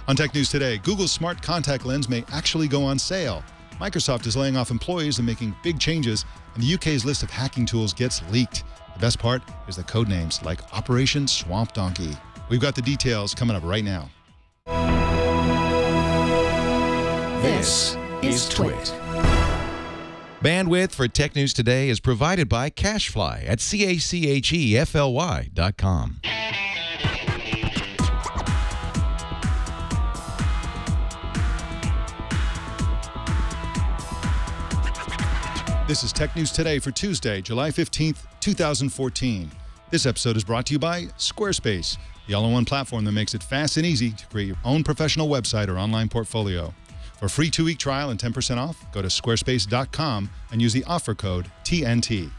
On Tech News Today, Google's smart contact lens may actually go on sale. Microsoft is laying off employees and making big changes, and the UK's list of hacking tools gets leaked. The best part is the code names like Operation Swamp Donkey. We've got the details coming up right now. This is Twit. Bandwidth for Tech News Today is provided by CacheFly at CACHEFLY.com. This is Tech News Today for Tuesday, July 15th, 2014. This episode is brought to you by Squarespace, the all-in-one platform that makes it fast and easy to create your own professional website or online portfolio. For a free 2-week trial and 10% off, go to squarespace.com and use the offer code TNT.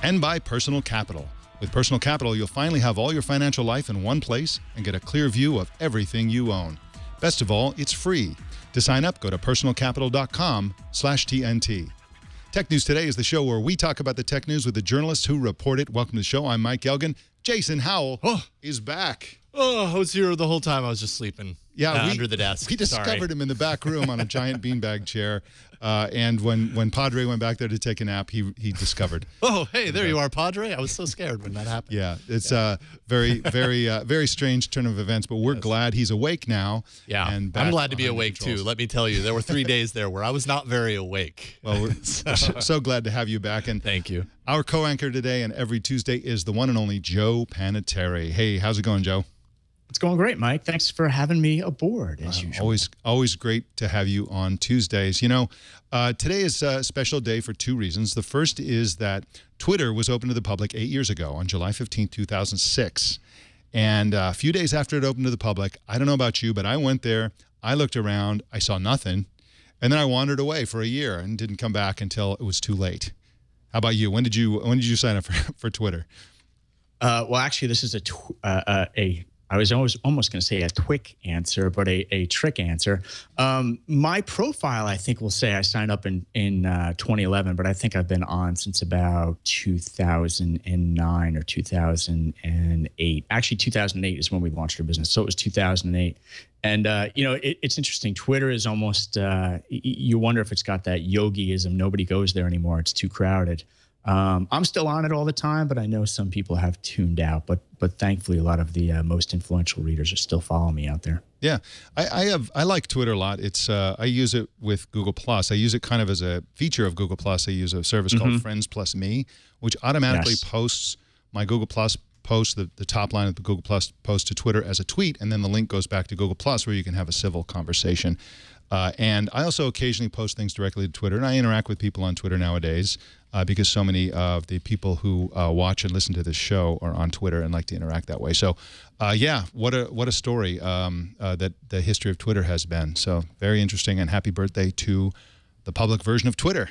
And by Personal Capital. With Personal Capital, you'll finally have all your financial life in one place and get a clear view of everything you own. Best of all, it's free. To sign up, go to personalcapital.com/TNT. Tech News Today is the show where we talk about the tech news with the journalists who report it. Welcome to the show. I'm Mike Elgan. Jason Howell is back. Oh, I was here the whole time. I was just sleeping. Yeah, under the desk. We discovered him in the back room on a giant beanbag chair. And when Padre went back there to take a nap, he discovered. Oh, hey, there you are, Padre. I was so scared when that happened. Yeah, it's a very strange turn of events, but we're glad he's awake now. Yeah, and I'm glad to be awake too. Let me tell you, there were 3 days there where I was not very awake. Well, we're so glad to have you back. And thank you. Our co-anchor today and every Tuesday is the one and only Joe Panettieri. Hey, how's it going, Joe? It's going great, Mike. Thanks for having me aboard, as usual. Always great to have you on Tuesdays. You know, today is a special day for two reasons. The first is that Twitter was opened to the public 8 years ago on July 15, 2006. And a few days after it opened to the public, I don't know about you, but I went there, I looked around, I saw nothing, and then I wandered away for a year and didn't come back until it was too late. How about you? When did you sign up for Twitter? Well, actually, this is I was almost going to say a quick answer, but a trick answer. My profile, I think, will say I signed up in 2011, but I think I've been on since about 2009 or 2008. Actually, 2008 is when we launched our business, so it was 2008. And, you know, it's interesting. Twitter is almost, you wonder if it's got that yogiism. Nobody goes there anymore. It's too crowded. I'm still on it all the time, but I know some people have tuned out. But thankfully, a lot of the most influential readers are still following me out there. Yeah, I like Twitter a lot. It's I use it with Google Plus. I use it kind of as a feature of Google Plus. I use a service called Friends Plus Me, which automatically posts my Google Plus post, the top line of the Google Plus post to Twitter as a tweet, and then the link goes back to Google Plus where you can have a civil conversation. And I also occasionally post things directly to Twitter, and I interact with people on Twitter nowadays because so many of the people who watch and listen to this show are on Twitter and like to interact that way. So, yeah, what a story that the history of Twitter has been. So very interesting, and happy birthday to the public version of Twitter.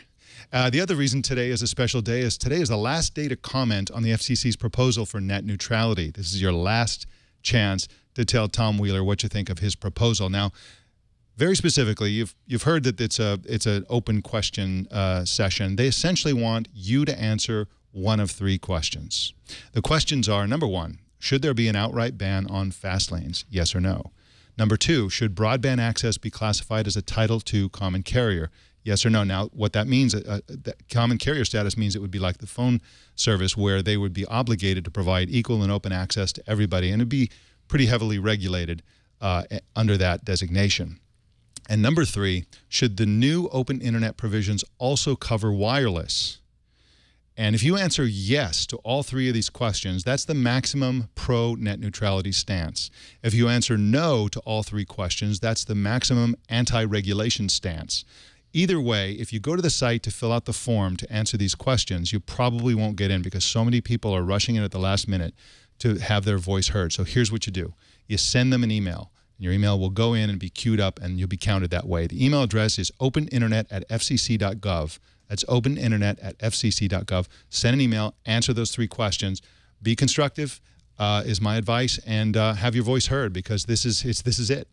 The other reason today is a special day is today is the last day to comment on the FCC's proposal for net neutrality. This is your last chance to tell Tom Wheeler what you think of his proposal. Now, very specifically, you've heard that it's an open question session. They essentially want you to answer one of three questions. The questions are, number one, should there be an outright ban on fast lanes? Yes or no? Number two, should broadband access be classified as a Title II common carrier? Yes or no? Now, what that means, that common carrier status means it would be like the phone service where they would be obligated to provide equal and open access to everybody, and it'd be pretty heavily regulated under that designation. And number three, should the new open internet provisions also cover wireless? And if you answer yes to all three of these questions, that's the maximum pro-net neutrality stance. If you answer no to all three questions, that's the maximum anti-regulation stance. Either way, if you go to the site to fill out the form to answer these questions, you probably won't get in because so many people are rushing in at the last minute to have their voice heard. So here's what you do. You send them an email. Your email will go in and be queued up, and you'll be counted that way. The email address is openinternet@fcc.gov. That's openinternet@fcc.gov. Send an email, answer those three questions. Be constructive is my advice, and have your voice heard because this is it.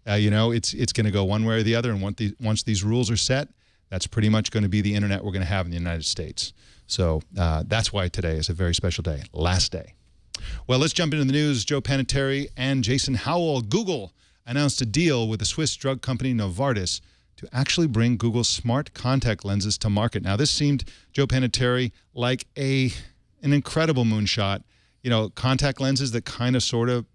You know, it's going to go one way or the other, and once these rules are set, that's pretty much going to be the internet we're going to have in the United States. So that's why today is a very special day, last day. Well, let's jump into the news. Joe Panettieri and Jason Howell. Google announced a deal with the Swiss drug company Novartis to actually bring Google's smart contact lenses to market. Now, this seemed, Joe Panettieri, like an incredible moonshot. You know, contact lenses that kind of sort of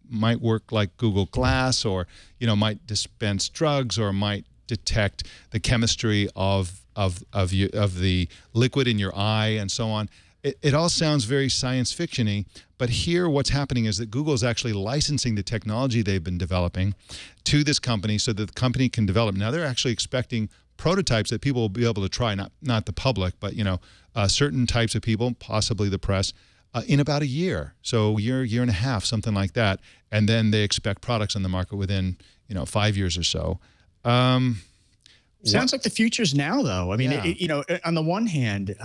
might work like Google Glass, or, you know, might dispense drugs, or might detect the chemistry of the liquid in your eye and so on. It all sounds very science fiction-y, but here what's happening is that Google is actually licensing the technology they've been developing to this company so that the company can develop. Now, they're actually expecting prototypes that people will be able to try, not the public, but, you know, certain types of people, possibly the press, in about a year. So year and a half, something like that. And then they expect products on the market within, you know, 5 years or so. Sounds like the future's now, though. I mean, yeah. you know, on the one hand,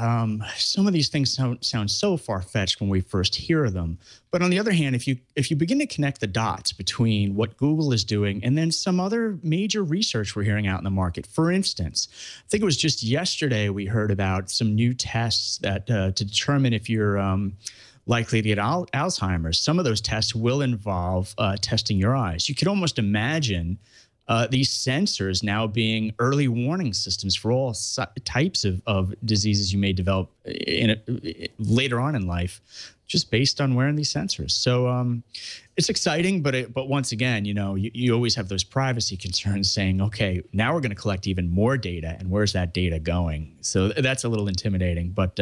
some of these things sound so far-fetched when we first hear them. But on the other hand, if you begin to connect the dots between what Google is doing and then some other major research we're hearing out in the market, for instance, I think it was just yesterday we heard about some new tests that to determine if you're likely to get Alzheimer's. Some of those tests will involve testing your eyes. You could almost imagine these sensors now being early warning systems for all types of diseases you may develop later on in life, just based on wearing these sensors. So it's exciting, but once again, you know, you always have those privacy concerns saying, okay, now we're going to collect even more data, and where's that data going? So that's a little intimidating. But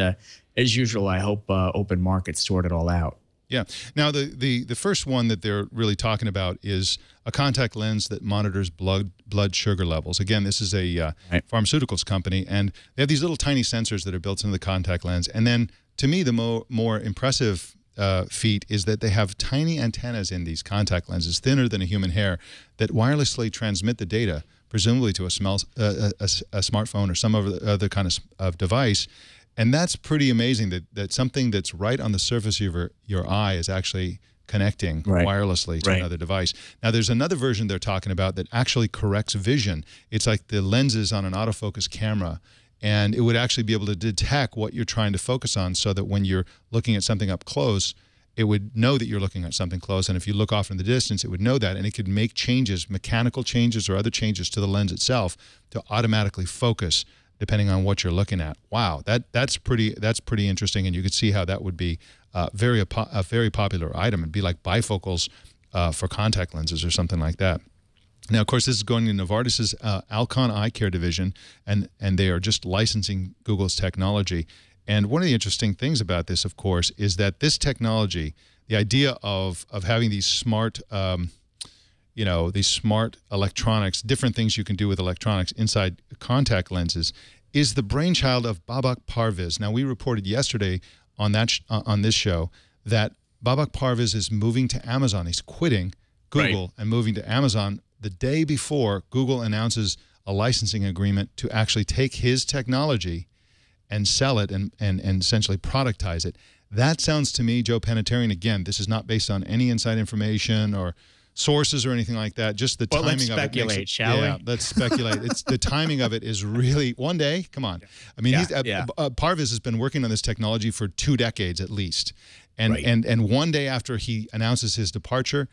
as usual, I hope open markets sort it all out. Yeah. Now, the first one that they're really talking about is a contact lens that monitors blood sugar levels. Again, this is a pharmaceuticals company, and they have these little tiny sensors that are built into the contact lens. And then, to me, the more impressive feat is that they have tiny antennas in these contact lenses, thinner than a human hair, that wirelessly transmit the data, presumably to a smartphone or some other kind of device. And that's pretty amazing that something that's right on the surface of your eye is actually connecting wirelessly to another device. Now, there's another version they're talking about that actually corrects vision. It's like the lenses on an autofocus camera, and it would actually be able to detect what you're trying to focus on, so that when you're looking at something up close, it would know that you're looking at something close. And if you look off in the distance, it would know that, and it could make changes, mechanical changes or other changes to the lens itself to automatically focus depending on what you're looking at. Wow, that's pretty interesting, and you could see how that would be a very popular item. It'd be like bifocals for contact lenses or something like that. Now, of course, this is going to Novartis's Elgan eye care division, and they are just licensing Google's technology. And one of the interesting things about this, of course, is that this technology, the idea of having these smart these smart electronics, different things you can do with electronics inside contact lenses, is the brainchild of Babak Parviz. Now, we reported yesterday on this show that Babak Parviz is moving to Amazon. He's quitting Google and moving to Amazon the day before Google announces a licensing agreement to actually take his technology and sell it and essentially productize it. That sounds to me, Joe Panettieri, and again, this is not based on any inside information or sources or anything like that, just the timing of it. Let's speculate, shall we? Let's speculate. It's the timing of it is really, one day, come on. I mean, Parviz has been working on this technology for 2 decades at least. And one day after he announces his departure,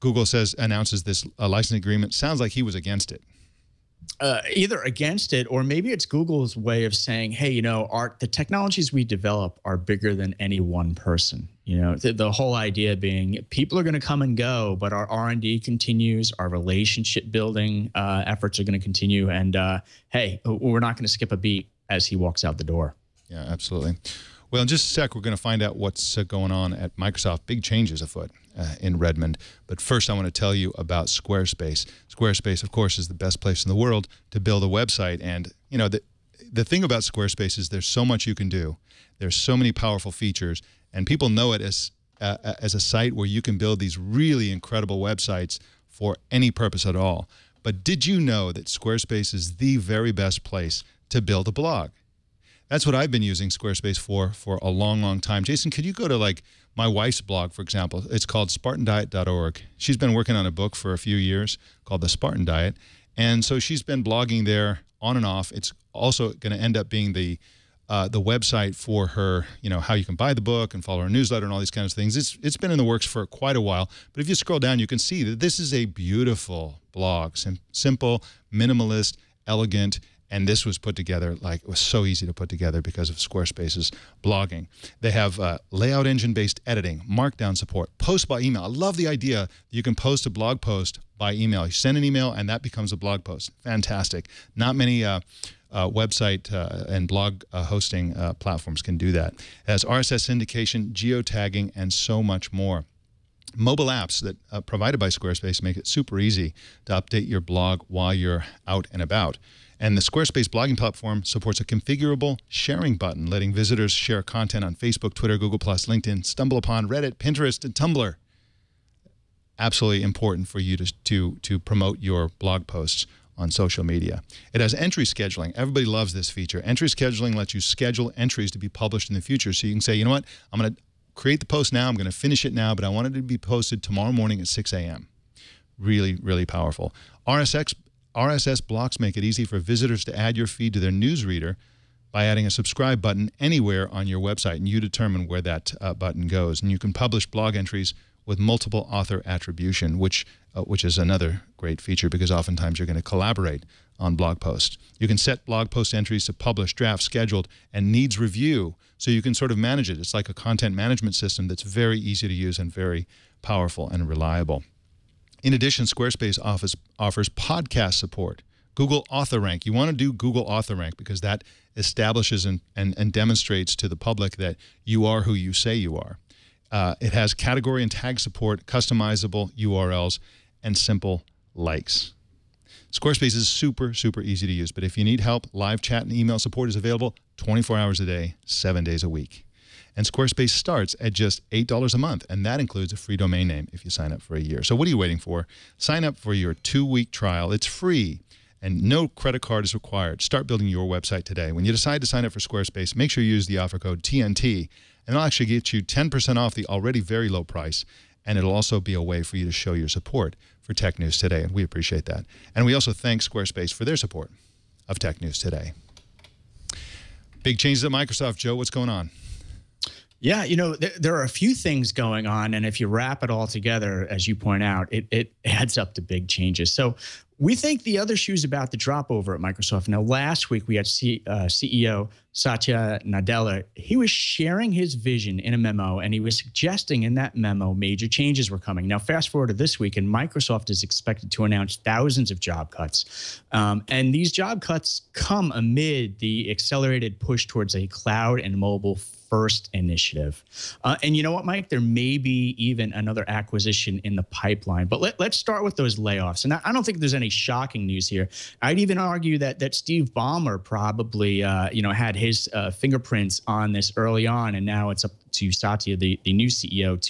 Google announces this licensing agreement. Sounds like he was against it. Either against it, or maybe it's Google's way of saying, hey, you know, the technologies we develop are bigger than any one person. You know, the whole idea being people are going to come and go, but our R&D continues, our relationship building efforts are going to continue, and hey, we're not going to skip a beat as he walks out the door. Yeah, absolutely. Well, in just a sec, we're going to find out what's going on at Microsoft. Big changes afoot in Redmond. But first, I want to tell you about Squarespace. Squarespace, of course, is the best place in the world to build a website. And, you know, the thing about Squarespace is there's so much you can do. There's so many powerful features. And people know it as a site where you can build these really incredible websites for any purpose at all. But did you know that Squarespace is the very best place to build a blog? That's what I've been using Squarespace for a long, long time. Jason, could you go to like my wife's blog, for example? It's called SpartanDiet.org. She's been working on a book for a few years called The Spartan Diet. And so she's been blogging there on and off. It's also going to end up being the the website for her, how you can buy the book and follow her newsletter and all these kinds of things. It's been in the works for quite a while. But if you scroll down, you can see that this is a beautiful blog, simple, minimalist, elegant, and this was put together, it was so easy to put together because of Squarespace's blogging. They have layout engine-based editing, markdown support, post by email. I love the idea that you can post a blog post by email. You send an email, and that becomes a blog post. Fantastic. Not many website and blog hosting platforms can do that. It has RSS syndication, geotagging, and so much more. Mobile apps that provided by Squarespace make it super easy to update your blog while you're out and about. And the Squarespace blogging platform supports a configurable sharing button, letting visitors share content on Facebook, Twitter, Google+, LinkedIn, StumbleUpon, Reddit, Pinterest, and Tumblr. Absolutely important for you to promote your blog posts on social media. It has entry scheduling. Everybody loves this feature. Entry scheduling lets you schedule entries to be published in the future. So you can say, you know what, I'm going to create the post now, I'm going to finish it now, but I want it to be posted tomorrow morning at 6 a.m. Really, really powerful. RSS blocks make it easy for visitors to add your feed to their newsreader by adding a subscribe button anywhere on your website, and you determine where that button goes. And you can publish blog entries with multiple author attribution, which is another great feature because oftentimes you're going to collaborate on blog posts. You can set blog post entries to published, draft, scheduled, and needs review, so you can sort of manage it. It's like a content management system that's very easy to use and very powerful and reliable. In addition, Squarespace offers podcast support, Google Author Rank. You want to do Google Author Rank because that establishes and demonstrates to the public that you are who you say you are. It has category and tag support, customizable URLs, and simple likes. Squarespace is super, super easy to use, but if you need help, live chat and email support is available 24 hours a day, 7 days a week. And Squarespace starts at just $8 a month, and that includes a free domain name if you sign up for a year. So what are you waiting for? Sign up for your 2-week trial. It's free, and no credit card is required. Start building your website today. When you decide to sign up for Squarespace, make sure you use the offer code TNT, and it'll actually get you 10% off the already very low price, and it'll also be a way for you to show your support for Tech News Today, and we appreciate that. And we also thank Squarespace for their support of Tech News Today. Big changes at Microsoft. Joe, what's going on? Yeah, there are a few things going on, and if you wrap it all together, as you point out, it adds up to big changes. So we think the other shoe's about to drop over at Microsoft. Now, last week we had CEO Satya Nadella. He was sharing his vision in a memo, and he was suggesting in that memo major changes were coming. Now, fast forward to this week, and Microsoft is expected to announce thousands of job cuts. And these job cuts come amid the accelerated push towards a cloud and mobile first initiative. And you know what, Mike? There may be even another acquisition in the pipeline. But let's start with those layoffs. And I don't think there's any shocking news here. I'd even argue that Steve Ballmer probably had his fingerprints on this early on, and now it's up to Satya, the new CEO,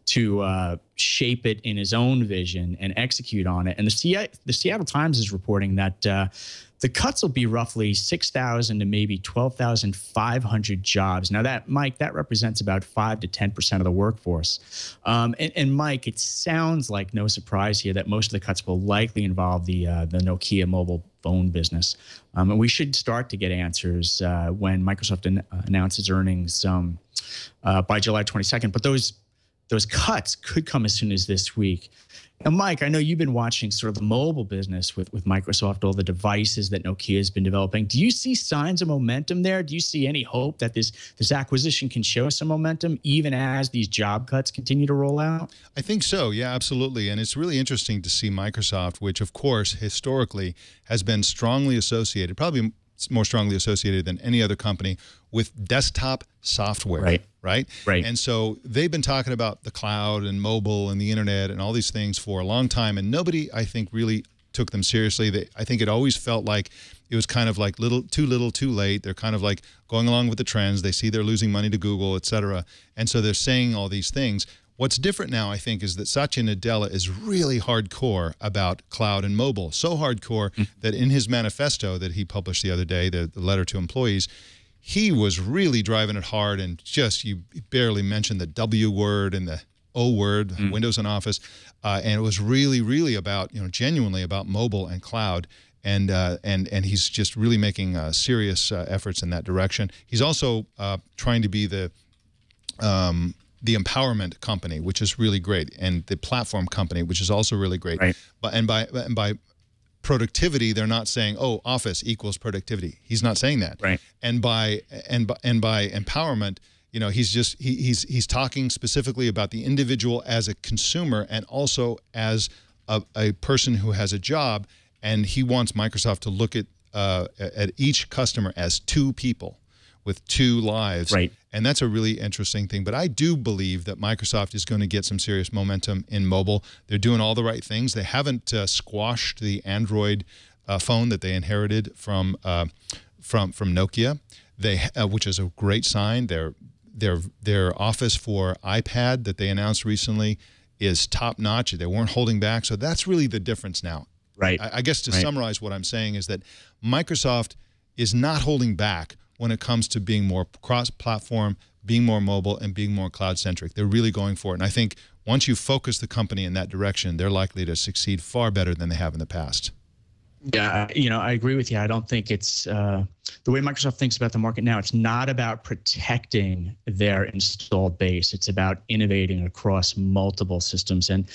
to shape it in his own vision and execute on it. And the Seattle Times is reporting that the cuts will be roughly 6,000 to maybe 12,500 jobs. Now, Mike, that represents about 5 to 10% of the workforce. And Mike, it sounds like no surprise here that most of the cuts will likely involve the Nokia mobile phone business. And we should start to get answers when Microsoft announces earnings by July 22nd. But those cuts could come as soon as this week. Now, Mike, I know you've been watching sort of the mobile business with Microsoft, all the devices that Nokia has been developing. Do you see signs of momentum there? Do you see any hope that this acquisition can show some momentum even as these job cuts continue to roll out? I think so. Yeah, absolutely. And it's really interesting to see Microsoft, which, of course, historically has been strongly associated, probably more strongly associated than any other company, with desktop software. Right. And so they've been talking about the cloud and mobile and the internet and all these things for a long time, and nobody, I think, really took them seriously. I think it always felt like it was kind of like little, too late. They're kind of like going along with the trends. They see they're losing money to Google, et cetera. And so they're saying all these things. What's different now, I think, is that Satya Nadella is really hardcore about cloud and mobile. So hardcore that in his manifesto that he published the other day, the letter to employees, he was really driving it hard, and just, you barely mentioned the W word and the O word, Windows and Office, and it was really, really about, genuinely about mobile and cloud. and he's just really making serious efforts in that direction. He's also trying to be the empowerment company, which is really great, and the platform company, which is also really great. Right. But by productivity, they're not saying, oh, Office equals productivity. He's not saying that. Right. And by empowerment, you know, he's talking specifically about the individual as a consumer and also as a person who has a job, and he wants Microsoft to look at each customer as two people with two lives. Right. And that's a really interesting thing. But I do believe that Microsoft is going to get some serious momentum in mobile. They're doing all the right things. They haven't squashed the Android phone that they inherited from Nokia, which is a great sign. Their Office for iPad that they announced recently is top notch. They weren't holding back. So that's really the difference now. Right. I guess to summarize what I'm saying is that Microsoft is not holding back when it comes to being more cross-platform, being more mobile, and being more cloud-centric. They're really going for it. And I think once you focus the company in that direction, they're likely to succeed far better than they have in the past. Yeah, you know, I agree with you. I don't think it's the way Microsoft thinks about the market now. It's not about protecting their installed base. It's about innovating across multiple systems. And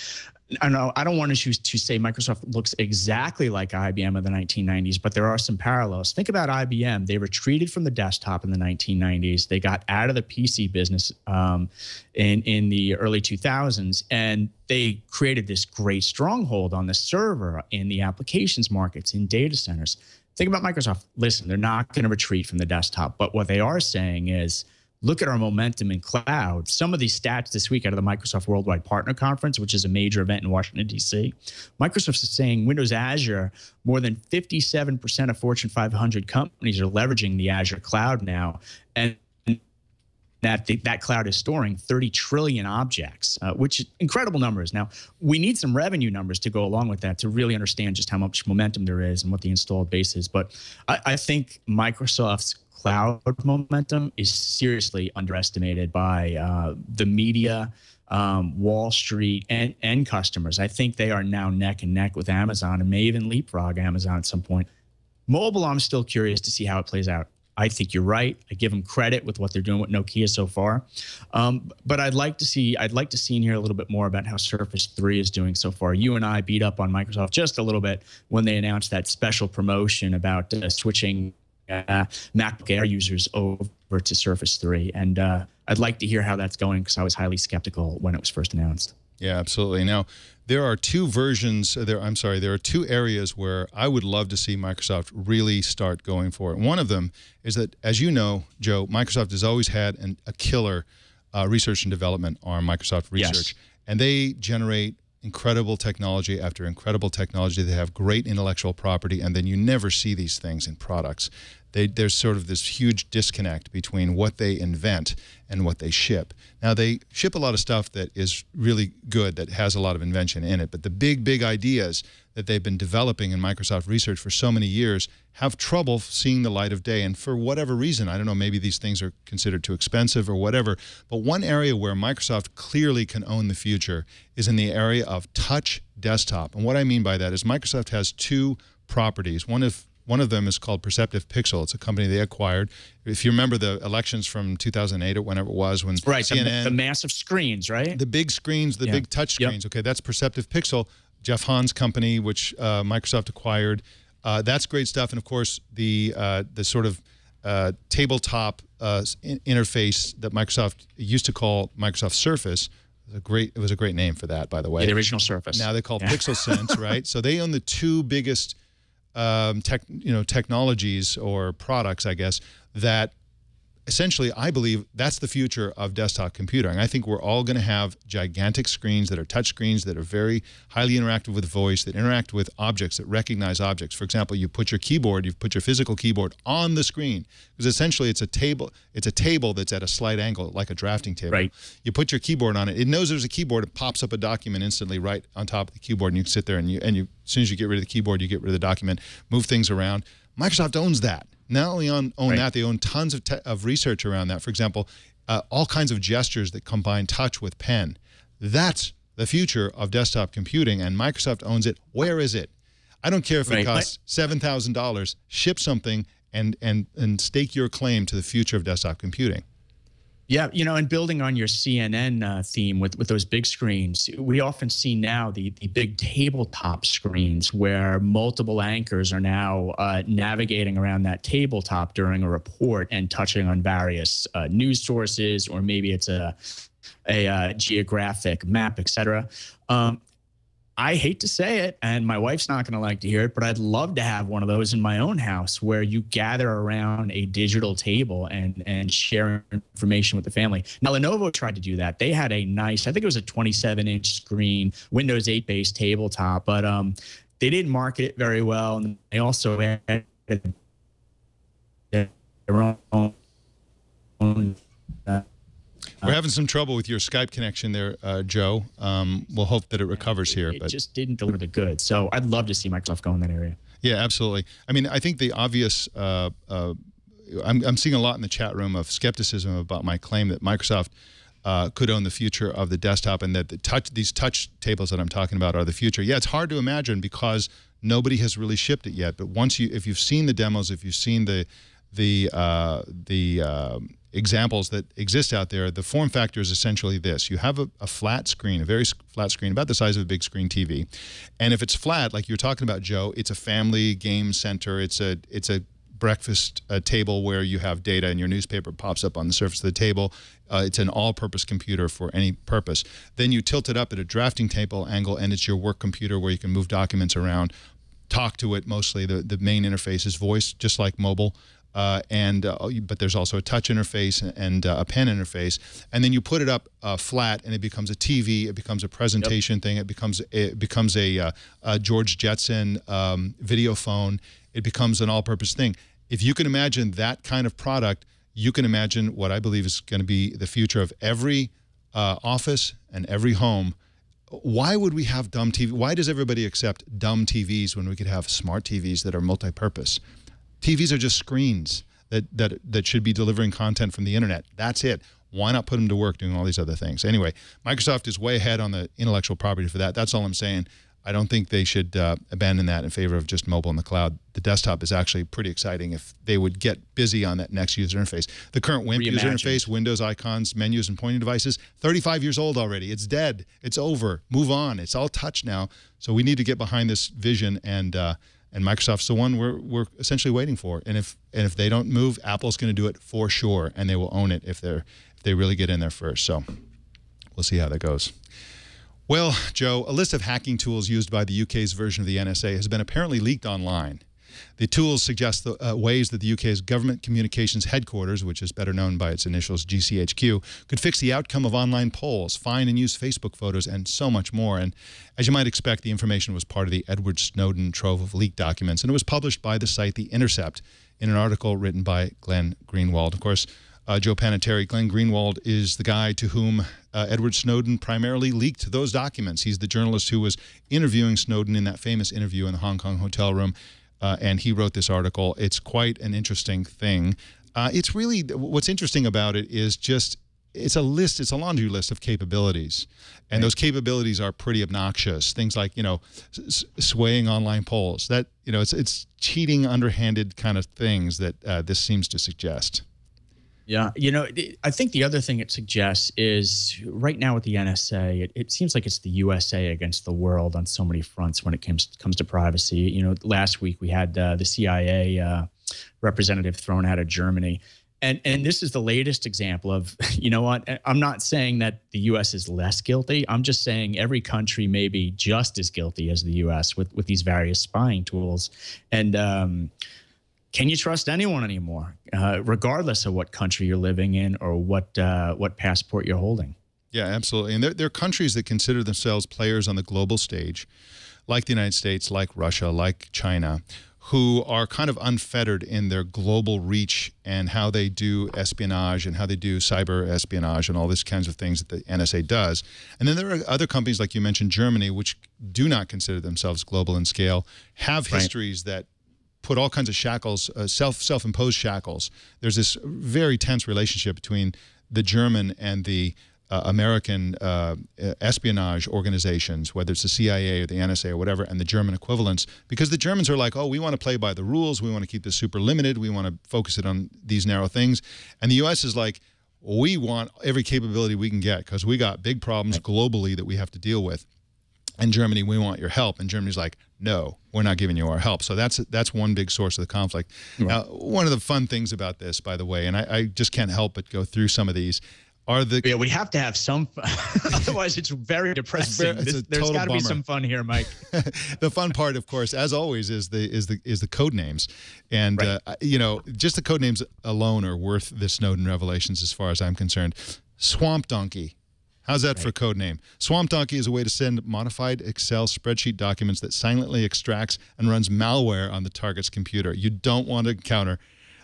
I know I don't want to say Microsoft looks exactly like IBM of the 1990s, but there are some parallels. Think about IBM. They retreated from the desktop in the 1990s. They got out of the PC business in the early 2000s, and they created this great stronghold on the server, in the applications markets, in data centers. Think about Microsoft. Listen, they're not going to retreat from the desktop, but what they are saying is, look at our momentum in cloud. Some of these stats this week out of the Microsoft Worldwide Partner Conference, which is a major event in Washington, D.C., Microsoft is saying Windows Azure, more than 57% of Fortune 500 companies are leveraging the Azure cloud now. And that cloud is storing 30 trillion objects, which is incredible numbers. Now, we need some revenue numbers to go along with that to really understand just how much momentum there is and what the installed base is. But I think Microsoft's cloud momentum is seriously underestimated by the media, Wall Street, and customers. I think they are now neck and neck with Amazon and may even leapfrog Amazon at some point. Mobile, I'm still curious to see how it plays out. I think you're right. I give them credit with what they're doing with Nokia so far. But I'd like to see and hear a little bit more about how Surface 3 is doing so far. You and I beat up on Microsoft just a little bit when they announced that special promotion about switching MacBook Air users over to Surface 3. And I'd like to hear how that's going, because I was highly skeptical when it was first announced. Yeah, absolutely. Now, there are two versions. There are two areas where I would love to see Microsoft really start going for it. One of them is that, as you know, Joe, Microsoft has always had a killer research and development arm, Microsoft Research, and they generate incredible technology after incredible technology. They have great intellectual property, and then you never see these things in products. There's sort of this huge disconnect between what they invent and what they ship. Now, they ship a lot of stuff that is really good, that has a lot of invention in it, but the big ideas that they've been developing in Microsoft Research for so many years have trouble seeing the light of day. And for whatever reason, I don't know, maybe these things are considered too expensive or whatever, but one area where Microsoft clearly can own the future is in the area of touch desktop. And what I mean by that is Microsoft has two properties. One of them is called Perceptive Pixel. It's a company they acquired. If you remember the elections from 2008 or whenever it was, when CNN, the massive screens, right? The big screens, the big touch screens. Okay, that's Perceptive Pixel. Jeff Hahn's company, which Microsoft acquired. That's great stuff. And of course, the sort of tabletop interface that Microsoft used to call Microsoft Surface. It was a great name for that, by the way. Yeah, the original Surface. Now they call Pixel Sense, right? So they own the two biggest technologies or products, I guess, that essentially, I believe that's the future of desktop computing. I think we're all going to have gigantic screens that are touch screens that are very highly interactive with voice, that interact with objects, that recognize objects. For example, you put your physical keyboard on the screen, because essentially it's a table that's at a slight angle, like a drafting table. Right. You put your keyboard on it. It knows there's a keyboard. It pops up a document instantly right on top of the keyboard, and you can sit there and you as soon as you get rid of the keyboard, you get rid of the document, move things around. Microsoft owns that. Not only own that, they own tons of research around that. For example, all kinds of gestures that combine touch with pen. That's the future of desktop computing, and Microsoft owns it. Where is it? I don't care if it costs $7,000. Ship something and stake your claim to the future of desktop computing. Yeah, you know, and building on your CNN theme with those big screens, we often see now the big tabletop screens where multiple anchors are now navigating around that tabletop during a report and touching on various news sources, or maybe it's a geographic map, etc. I hate to say it, and my wife's not going to like to hear it, but I'd love to have one of those in my own house where you gather around a digital table and share information with the family. Now, Lenovo tried to do that. They had a nice, I think it was a 27-inch screen, Windows 8-based tabletop, but they didn't market it very well. And they also had their own we're having some trouble with your Skype connection there, Joe. We'll hope that it recovers here. It just didn't deliver the goods. So I'd love to see Microsoft go in that area. Yeah, absolutely. I mean, I think the obvious, I'm seeing a lot in the chat room of skepticism about my claim that Microsoft could own the future of the desktop, and that these touch tables that I'm talking about are the future. Yeah, it's hard to imagine because nobody has really shipped it yet. But if you've seen the demos, if you've seen the examples that exist out there, the form factor is essentially this. You have a flat screen, a very flat screen, about the size of a big screen TV. And if it's flat, like you're talking about, Joe, it's a family game center. It's a breakfast table where you have data and your newspaper pops up on the surface of the table. It's an all-purpose computer for any purpose. Then you tilt it up at a drafting table angle, and it's your work computer where you can move documents around, talk to it mostly. The main interface is voice, just like mobile. But there's also a touch interface and a pen interface, and then you put it up flat, and it becomes a TV. It becomes a presentation thing. It becomes a George Jetson video phone. It becomes an all-purpose thing. If you can imagine that kind of product, you can imagine what I believe is going to be the future of every office and every home. Why would we have dumb TV? Why does everybody accept dumb TVs when we could have smart TVs that are multi-purpose? TVs are just screens that should be delivering content from the internet. That's it. Why not put them to work doing all these other things? Anyway, Microsoft is way ahead on the intellectual property for that. That's all I'm saying. I don't think they should abandon that in favor of just mobile in the cloud. The desktop is actually pretty exciting if they would get busy on that next user interface. The current user interface, Windows icons, menus, and pointing devices, 35 years old already. It's dead. It's over. Move on. It's all touch now. So we need to get behind this vision, and Microsoft's the one we're essentially waiting for. And if they don't move, Apple's going to do it for sure, and they will own it if they really get in there first. So we'll see how that goes. Well, Joe, a list of hacking tools used by the UK's version of the NSA has been apparently leaked online. The tools suggest the ways that the UK's Government Communications Headquarters, which is better known by its initials GCHQ, could fix the outcome of online polls, find and use Facebook photos, and so much more. And as you might expect, the information was part of the Edward Snowden trove of leaked documents, and it was published by the site The Intercept in an article written by Glenn Greenwald. Of course, Joe Panettieri, Glenn Greenwald is the guy to whom Edward Snowden primarily leaked those documents. He's the journalist who was interviewing Snowden in that famous interview in the Hong Kong hotel room. And he wrote this article. It's quite an interesting thing. It's really, what's interesting about it is just, it's a laundry list of capabilities. And those capabilities are pretty obnoxious. Things like, swaying online polls. That, it's cheating, underhanded kind of things that this seems to suggest. Yeah, I think the other thing it suggests is right now with the NSA, it seems like it's the USA against the world on so many fronts when it comes to privacy. Last week we had the CIA representative thrown out of Germany. And this is the latest example of, I'm not saying that the U.S. is less guilty. I'm just saying every country may be just as guilty as the U.S. with these various spying tools. And can you trust anyone anymore, regardless of what country you're living in or what passport you're holding? Yeah, absolutely. And there are countries that consider themselves players on the global stage, like the United States, like Russia, like China, who are kind of unfettered in their global reach and how they do espionage and how they do cyber espionage and all these kinds of things that the NSA does. And then there are other companies, like you mentioned, Germany, which do not consider themselves global in scale, have histories that put all kinds of shackles, self-imposed shackles. There's this very tense relationship between the German and the American espionage organizations, whether it's the CIA or the NSA or whatever, and the German equivalents, because the Germans are like, oh, we want to play by the rules. We want to keep this super limited. We want to focus it on these narrow things. And the U.S. is like, we want every capability we can get because we got big problems globally that we have to deal with. And Germany, we want your help. And Germany's like, no, we're not giving you our help. So that's one big source of the conflict. Right. Now, one of the fun things about this, by the way, and I just can't help but go through some of these, are the... Yeah, we have to have some fun. Otherwise, it's very depressing. There's got to be some fun here, Mike. The fun part, of course, as always, is the code names. And, you know, just the code names alone are worth the Snowden revelations as far as I'm concerned. Swamp Donkey. How's that for a code name? Swamp Donkey is a way to send modified Excel spreadsheet documents that silently extracts and runs malware on the target's computer. You don't want to encounter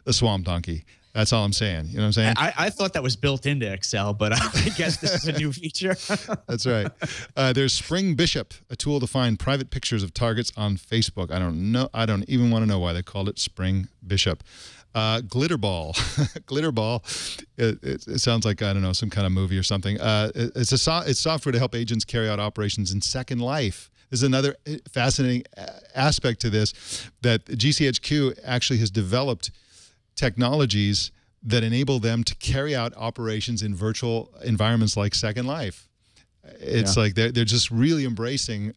the Swamp Donkey. That's all I'm saying. You know what I'm saying? I thought that was built into Excel, but I guess this is a new feature. That's right. There's Spring Bishop, a tool to find private pictures of targets on Facebook. I don't know. I don't even want to know why they called it Spring Bishop. Glitterball. Glitterball. It sounds like, I don't know, some kind of movie or something. It's software to help agents carry out operations in Second Life. There's another fascinating aspect to this, that GCHQ actually has developed technologies that enable them to carry out operations in virtual environments like Second Life. It's like they're just really embracing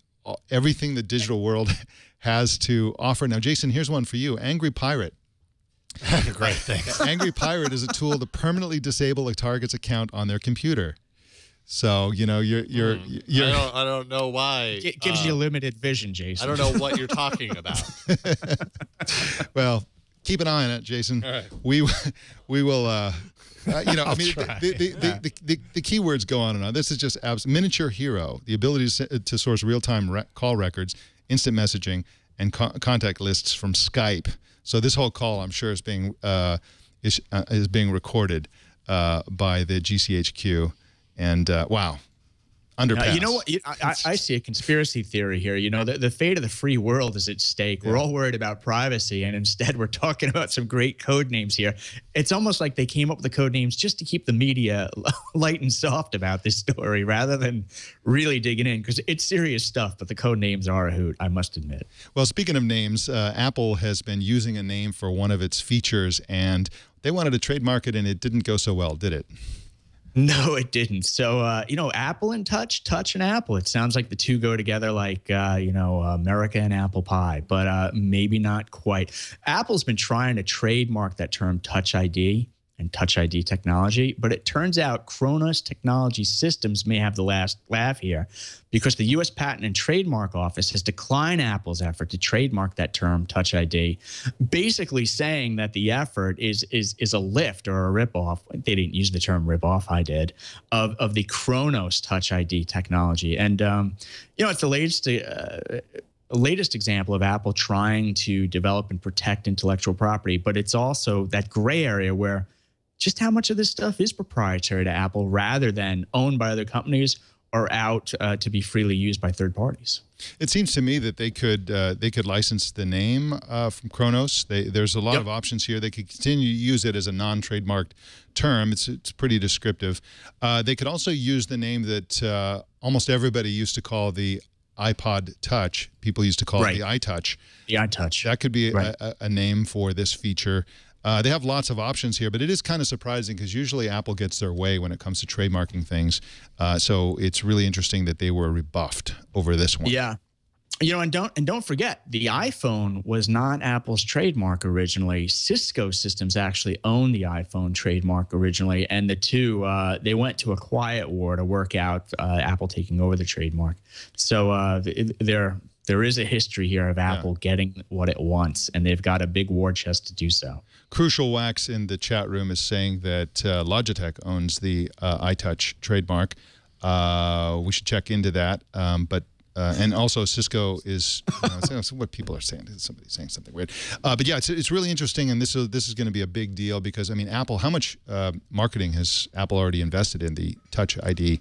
everything the digital world has to offer. Now, Jason, here's one for you. Angry Pirate. Great, thanks. Angry Pirate is a tool to permanently disable a target's account on their computer. So, you know, you're I don't know why. It gives you limited vision, Jason. I don't know what you're talking about. Well, keep an eye on it, Jason. All right. We will, you know, I mean, the keywords go on and on. This is just miniature hero, the ability to source real-time call records, instant messaging, and contact lists from Skype. So this whole call, I'm sure, is being recorded by the GCHQ. And wow. Underpass. You know what? I see a conspiracy theory here. You know, the fate of the free world is at stake. Yeah. We're all worried about privacy, and instead we're talking about some great code names here. It's almost like they came up with the code names just to keep the media light and soft about this story rather than really digging in, because it's serious stuff, but the code names are a hoot, I must admit. Well, speaking of names, Apple has been using a name for one of its features, and they wanted to trademark it, and it didn't go so well, did it? No, it didn't. So, you know, Apple and Touch and Apple, it sounds like the two go together like, you know, America and apple pie, but maybe not quite. Apple's been trying to trademark that term Touch ID and Touch ID technology, but it turns out Kronos Technology Systems may have the last laugh here, because the U.S. Patent and Trademark Office has declined Apple's effort to trademark that term Touch ID, basically saying that the effort is a lift or a ripoff. They didn't use the term ripoff, I did, of the Kronos Touch ID technology. And, you know, it's the latest example of Apple trying to develop and protect intellectual property, but it's also that gray area where just how much of this stuff is proprietary to Apple rather than owned by other companies or out to be freely used by third parties. It seems to me that they could license the name from Kronos. There's a lot of options here. They could continue to use it as a non-trademarked term. It's pretty descriptive. They could also use the name that almost everybody used to call the iPod Touch. People used to call it the iTouch. The iTouch. That could be a name for this feature. They have lots of options here, but it is kind of surprising because usually Apple gets their way when it comes to trademarking things. So it's really interesting that they were rebuffed over this one. Yeah. You know, and don't forget, the iPhone was not Apple's trademark originally. Cisco Systems actually owned the iPhone trademark originally, and the two they went to a quiet war to work out Apple taking over the trademark. So there is a history here of Apple getting what it wants, and they've got a big war chest to do so. Crucial Wax in the chat room is saying that Logitech owns the iTouch trademark. We should check into that. And also Cisco is, what people are saying. Somebody's saying something weird. But yeah, it's really interesting, and this is going to be a big deal because, I mean, Apple, how much marketing has Apple already invested in the Touch ID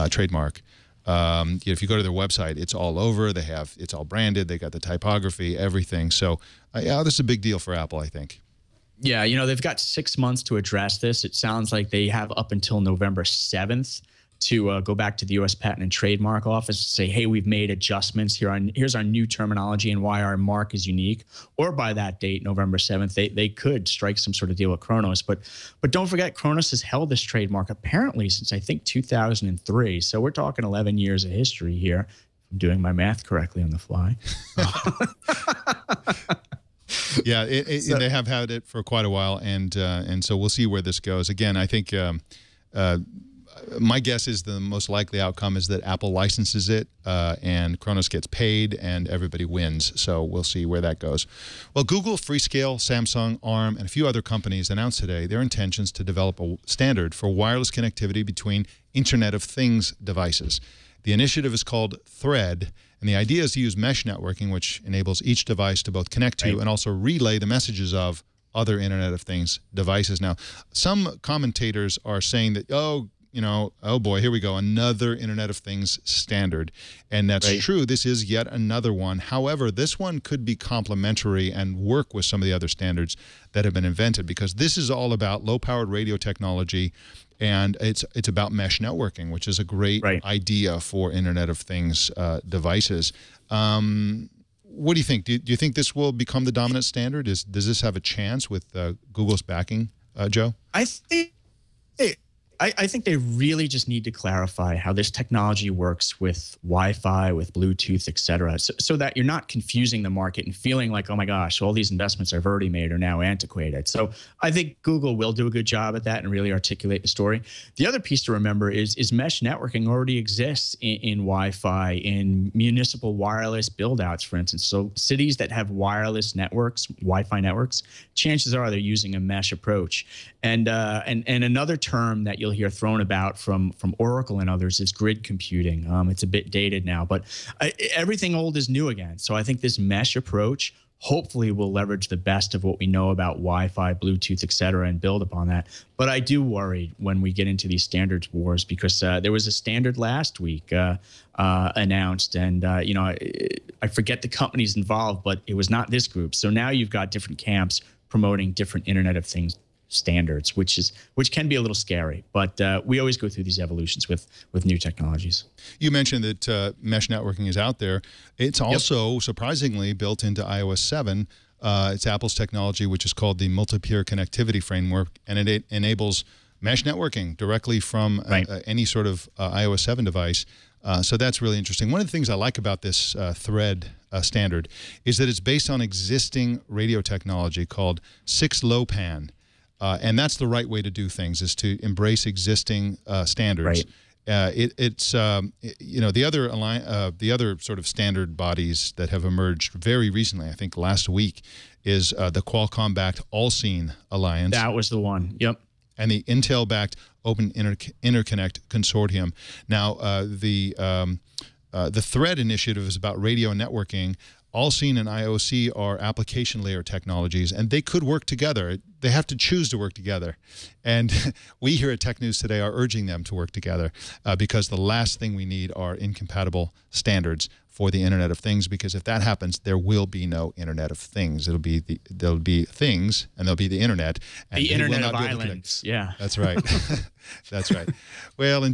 trademark? If you go to their website, it's all over. It's all branded. They got the typography, everything. So, yeah, this is a big deal for Apple, I think. Yeah, you know, they've got 6 months to address this. It sounds like they have up until November 7th to go back to the U.S. Patent and Trademark Office and say, hey, we've made adjustments here. Here's our new terminology and why our mark is unique. Or by that date, November 7th, they could strike some sort of deal with Kronos. But don't forget, Kronos has held this trademark apparently since, I think, 2003. So we're talking 11 years of history here. If I'm doing my math correctly on the fly. Yeah, they have had it for quite a while, and so we'll see where this goes. Again, I think my guess is the most likely outcome is that Apple licenses it, and Kronos gets paid, and everybody wins. So we'll see where that goes. Well, Google, Freescale, Samsung, ARM, and a few other companies announced today their intentions to develop a standard for wireless connectivity between Internet of Things devices. The initiative is called Thread, and the idea is to use mesh networking, which enables each device to both connect to and also relay the messages of other Internet of Things devices. Now, some commentators are saying that, oh boy, here we go, another Internet of Things standard. And that's true. This is yet another one. However, this one could be complementary and work with some of the other standards that have been invented, because this is all about low-powered radio technology, and it's about mesh networking, which is a great idea for Internet of Things devices. What do you think? Do you think this will become the dominant standard? Does this have a chance with Google's backing, Joe? I think they really just need to clarify how this technology works with Wi-Fi, with Bluetooth, et cetera, so that you're not confusing the market and feeling like, oh my gosh, all these investments I've already made are now antiquated. So I think Google will do a good job at that and really articulate the story. The other piece to remember is mesh networking already exists in Wi-Fi, in municipal wireless build-outs, for instance. So cities that have wireless networks, Wi-Fi networks, chances are they're using a mesh approach. And another term that you'll hear thrown about from Oracle and others is grid computing. It's a bit dated now, but everything old is new again. So I think this mesh approach hopefully will leverage the best of what we know about Wi-Fi, Bluetooth, et cetera, and build upon that. But I do worry when we get into these standards wars, because there was a standard last week announced, and I forget the companies involved, but it was not this group. So now you've got different camps promoting different Internet of Things standards, which can be a little scary, but we always go through these evolutions with new technologies. You mentioned that mesh networking is out there. It's also surprisingly built into iOS 7. It's Apple's technology, which is called the Multi-Peer Connectivity Framework, and it enables mesh networking directly from any sort of iOS 7 device. So that's really interesting. One of the things I like about this Thread standard is that it's based on existing radio technology called 6LoWPAN. And that's the right way to do things, is to embrace existing standards. The other sort of standard bodies that have emerged very recently, I think last week, is the Qualcomm-backed All-Seen Alliance. That was the one. Yep. And the Intel-backed Open Interconnect Consortium. Now, the Thread initiative is about radio networking. All-Seen and IOC are application layer technologies, and they could work together. They have to choose to work together. And we here at Tech News Today are urging them to work together because the last thing we need are incompatible standards for the Internet of Things, because if that happens, there will be no Internet of Things. There'll be things, and there'll be the Internet. And the Internet of Islands. Yeah. That's right. That's right. Well,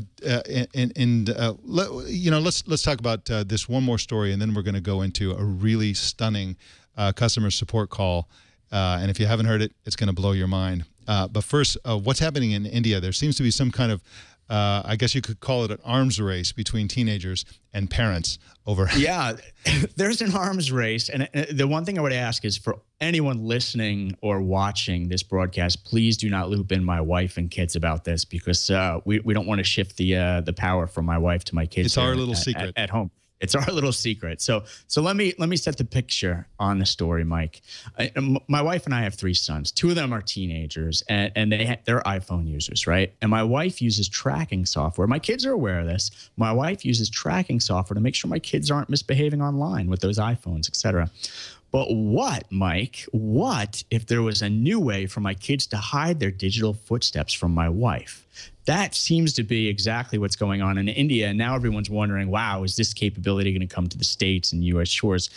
let's talk about this one more story, and then we're going to go into a really stunning customer support call. And if you haven't heard it, it's going to blow your mind. But first, what's happening in India? There seems to be some kind of I guess you could call it an arms race between teenagers and parents over. Yeah, there's an arms race. And the one thing I would ask is, for anyone listening or watching this broadcast, please do not loop in my wife and kids about this, because we don't want to shift the power from my wife to my kids. It's our little secret at home. It's our little secret. So let me set the picture on the story, Mike. My wife and I have 3 sons. 2 of them are teenagers, and they're iPhone users, right? And my wife uses tracking software. My kids are aware of this. My wife uses tracking software to make sure my kids aren't misbehaving online with those iPhones, et cetera. But what, Mike, what if there was a new way for my kids to hide their digital footsteps from my wife? That seems to be exactly what's going on in India. And now everyone's wondering, wow, is this capability going to come to the States and U.S. shores?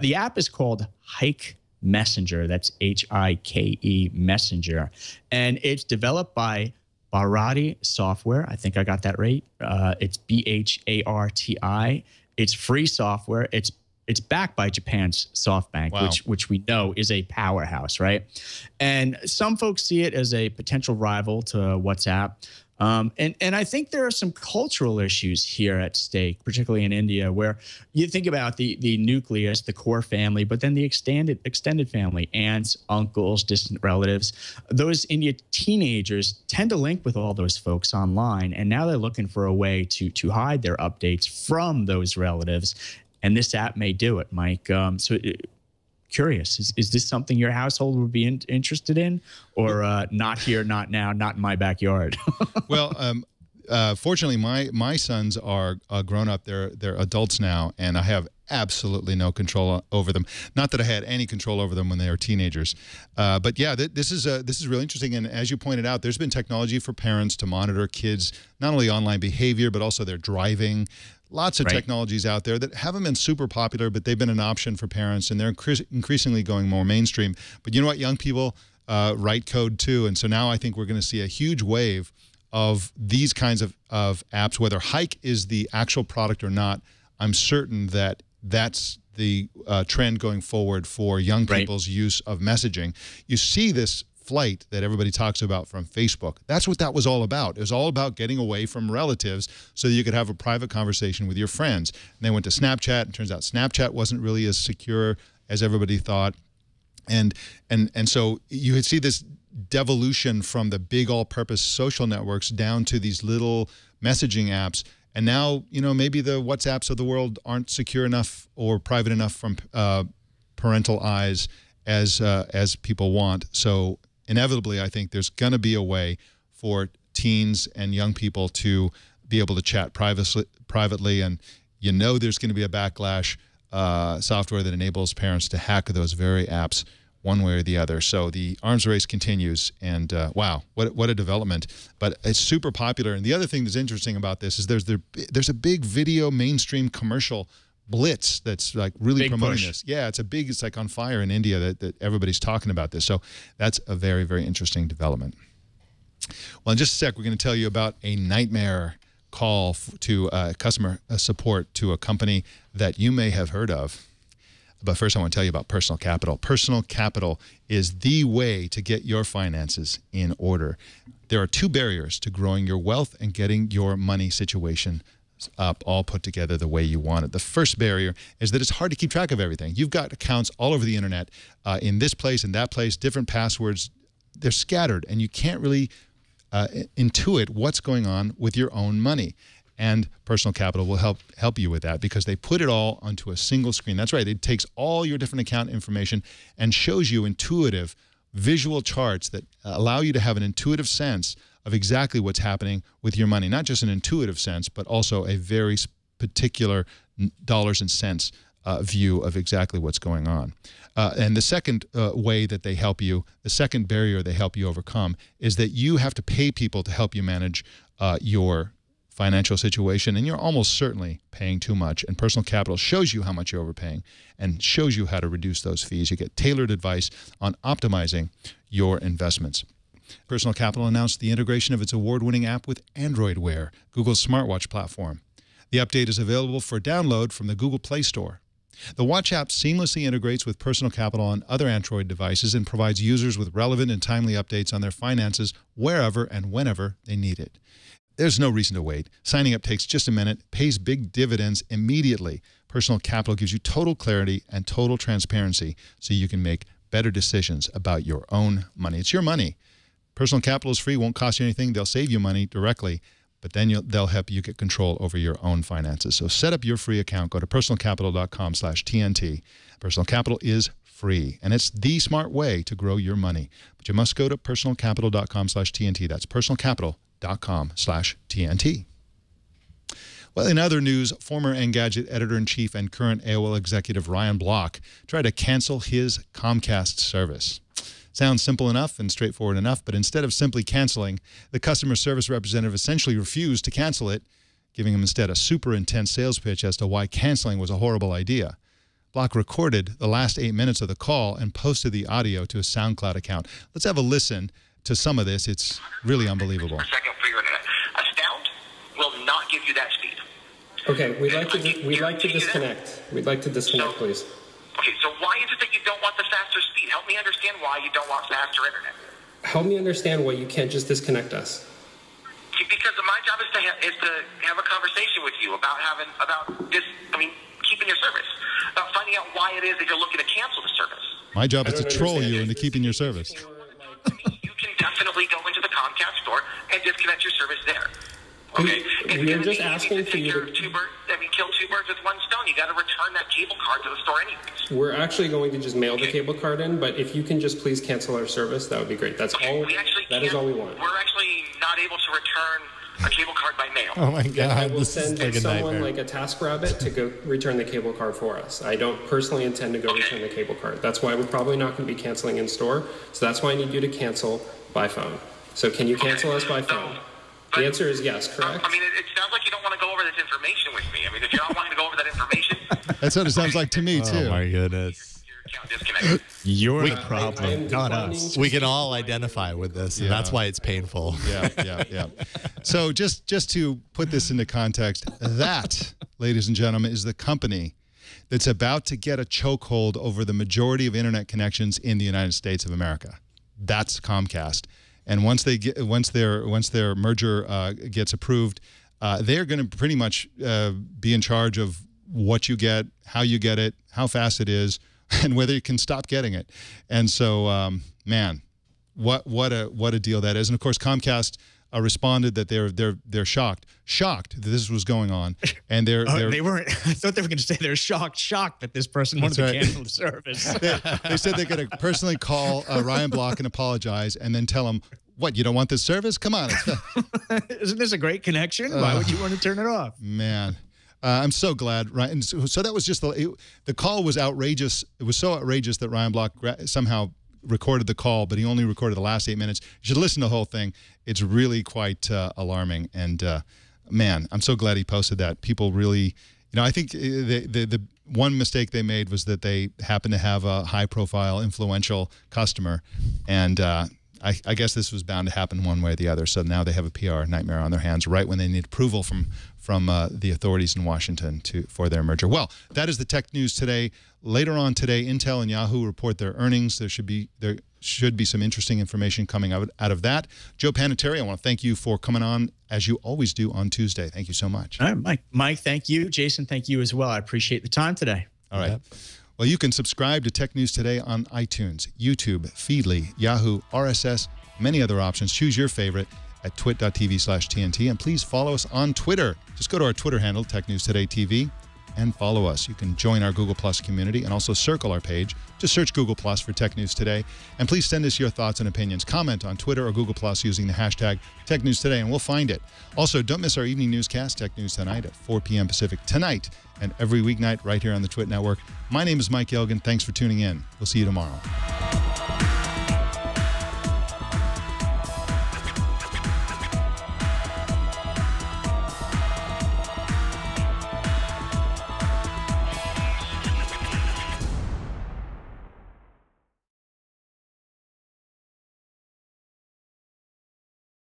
The app is called Hike Messenger. That's Hike Messenger. And it's developed by Bharti software. I think I got that right. It's Bharti. It's free software. It's backed by Japan's SoftBank, wow. which we know is a powerhouse, right? And some folks see it as a potential rival to WhatsApp. And I think there are some cultural issues here at stake, particularly in India, where you think about the nucleus, the core family, but then the extended family, aunts, uncles, distant relatives. Those India teenagers tend to link with all those folks online, and now they're looking for a way to hide their updates from those relatives. And this app may do it, Mike. Curious, is this something your household would be interested in, or not here, not now, not in my backyard? Well, fortunately, my sons are grown up. They're adults now, and I have absolutely no control over them. Not that I had any control over them when they were teenagers. But yeah, this is really interesting. And as you pointed out, there's been technology for parents to monitor kids, not only online behavior, but also their driving. Lots of technologies out there that haven't been super popular, but they've been an option for parents, and they're increasingly going more mainstream. But you know what? Young people write code too, and so now I think we're going to see a huge wave of these kinds of apps. Whether Hike is the actual product or not, I'm certain that that's the trend going forward for young people's use of messaging. You see this flight that everybody talks about from Facebook. That's what that was all about. It was all about getting away from relatives so that you could have a private conversation with your friends. And they went to Snapchat, and it turns out Snapchat wasn't really as secure as everybody thought. And so you would see this devolution from the big all-purpose social networks down to these little messaging apps. And now, you know, maybe the WhatsApps of the world aren't secure enough or private enough from parental eyes as people want. So inevitably, I think there's going to be a way for teens and young people to be able to chat privately, and you know there's going to be a backlash, software that enables parents to hack those very apps one way or the other. So the arms race continues, and wow, what a development. But it's super popular. And the other thing that's interesting about this is there's a big video mainstream commercial blitz that's like really big promoting this. Yeah, it's like on fire in India that everybody's talking about this. So that's a very, very interesting development. Well, in just a sec, we're going to tell you about a nightmare call to customer support to a company that you may have heard of. But first, I want to tell you about Personal Capital. Personal Capital is the way to get your finances in order. There are two barriers to growing your wealth and getting your money situation up, all put together the way you want it. The first barrier is that it's hard to keep track of everything. You've got accounts all over the internet, in this place and that place, different passwords. They're scattered, and you can't really intuit what's going on with your own money. And Personal Capital will help you with that, because they put it all onto a single screen. That's right. It takes all your different account information and shows you intuitive visual charts that allow you to have an intuitive sense of exactly what's happening with your money. Not just an intuitive sense, but also a very particular dollars and cents view of exactly what's going on. And the second way that they help you, the second barrier they help you overcome, is that you have to pay people to help you manage your financial situation, and you're almost certainly paying too much. And Personal Capital shows you how much you're overpaying and shows you how to reduce those fees. You get tailored advice on optimizing your investments. Personal Capital announced the integration of its award-winning app with Android Wear, Google's smartwatch platform. The update is available for download from the Google Play Store. The Watch app seamlessly integrates with Personal Capital on other Android devices and provides users with relevant and timely updates on their finances wherever and whenever they need it. There's no reason to wait. Signing up takes just a minute, pays big dividends immediately. Personal Capital gives you total clarity and total transparency so you can make better decisions about your own money. It's your money. Personal Capital is free, won't cost you anything. They'll save you money directly, but then they'll help you get control over your own finances. So set up your free account. Go to personalcapital.com/TNT. Personal Capital is free, and it's the smart way to grow your money. But you must go to personalcapital.com/TNT. That's personalcapital.com/TNT. Well, in other news, former Engadget editor-in-chief and current AOL executive Ryan Block tried to cancel his Comcast service. Sounds simple enough and straightforward enough, but instead of simply canceling, the customer service representative essentially refused to cancel it, giving him instead a super intense sales pitch as to why canceling was a horrible idea. Block recorded the last 8 minutes of the call and posted the audio to his SoundCloud account. Let's have a listen to some of this. It's really unbelievable. Per second for your internet. Astound will not give you that speed. Okay, we'd like to disconnect. We'd like to disconnect, please. Okay, so why is it that you don't want the faster speed? Help me understand why you don't want faster internet. Help me understand why you can't just disconnect us. Because my job is to have a conversation with you about keeping your service, about finding out why it is that you're looking to cancel the service. My job is to troll you into keeping your service. You can definitely go into the Comcast store and disconnect your service there. Okay, we're just asking for you to kill two birds with one stone. You got to return that cable card to the store anyways. We're actually going to just mail the cable card in, but if you can just please cancel our service, that would be great. That's all. That is all we want. We're actually not able to return a cable card by mail. Oh my God! I will send someone like a TaskRabbit to go return the cable card for us. I don't personally intend to go return the cable card. That's why we're probably not going to be canceling in store. So that's why I need you to cancel by phone. So can you cancel us by phone? The answer is yes, correct? I mean, it sounds like you don't want to go over this information with me. I mean, if you're not wanting to go over that information... That's what it sounds like to me, too. Oh, my goodness. You're the problem, not us. We can all identify with this, and that's why it's painful. Yeah. So just to put this into context, that, ladies and gentlemen, is the company that's about to get a chokehold over the majority of internet connections in the United States of America. That's Comcast. And once their merger gets approved, they're going to pretty much be in charge of what you get, how you get it, how fast it is, and whether you can stop getting it. And so, man, what a deal that is. And of course, Comcast responded that they're shocked that this was going on, and they weren't. I thought they were going to say they're shocked that this person wanted to cancel the service. They said they're going to personally call Ryan Block and apologize, and then tell him, "What, you don't want this service? Come on!" Isn't this a great connection? Why would you want to turn it off? Man. I'm so glad, Ryan. So that was just the call was outrageous. It was so outrageous that Ryan Block somehow recorded the call, but he only recorded the last 8 minutes. You should listen to the whole thing. It's really quite alarming. And man, I'm so glad he posted that. People really, I think the one mistake they made was that they happened to have a high-profile, influential customer, and I guess this was bound to happen one way or the other. So now they have a PR nightmare on their hands right when they need approval from the authorities in Washington for their merger. Well, that is the tech news today. Later on today, Intel and Yahoo report their earnings. There should be some interesting information coming out of that. Joe Panettieri, I want to thank you for coming on, as you always do on Tuesday. Thank you so much. All right, Mike, thank you. Jason, thank you as well. I appreciate the time today. All right. Yep. Well, you can subscribe to Tech News Today on iTunes, YouTube, Feedly, Yahoo, RSS, many other options. Choose your favorite at twit.tv/TNT. And please follow us on Twitter. Just go to our Twitter handle, Tech News Today TV, and follow us. You can join our Google Plus community and also circle our page. Just search Google Plus for Tech News Today. And please send us your thoughts and opinions. Comment on Twitter or Google Plus using the hashtag Tech News Today, and we'll find it. Also, don't miss our evening newscast, Tech News Tonight at 4 p.m. Pacific tonight and every weeknight right here on the Twit Network. My name is Mike Elgan. Thanks for tuning in. We'll see you tomorrow.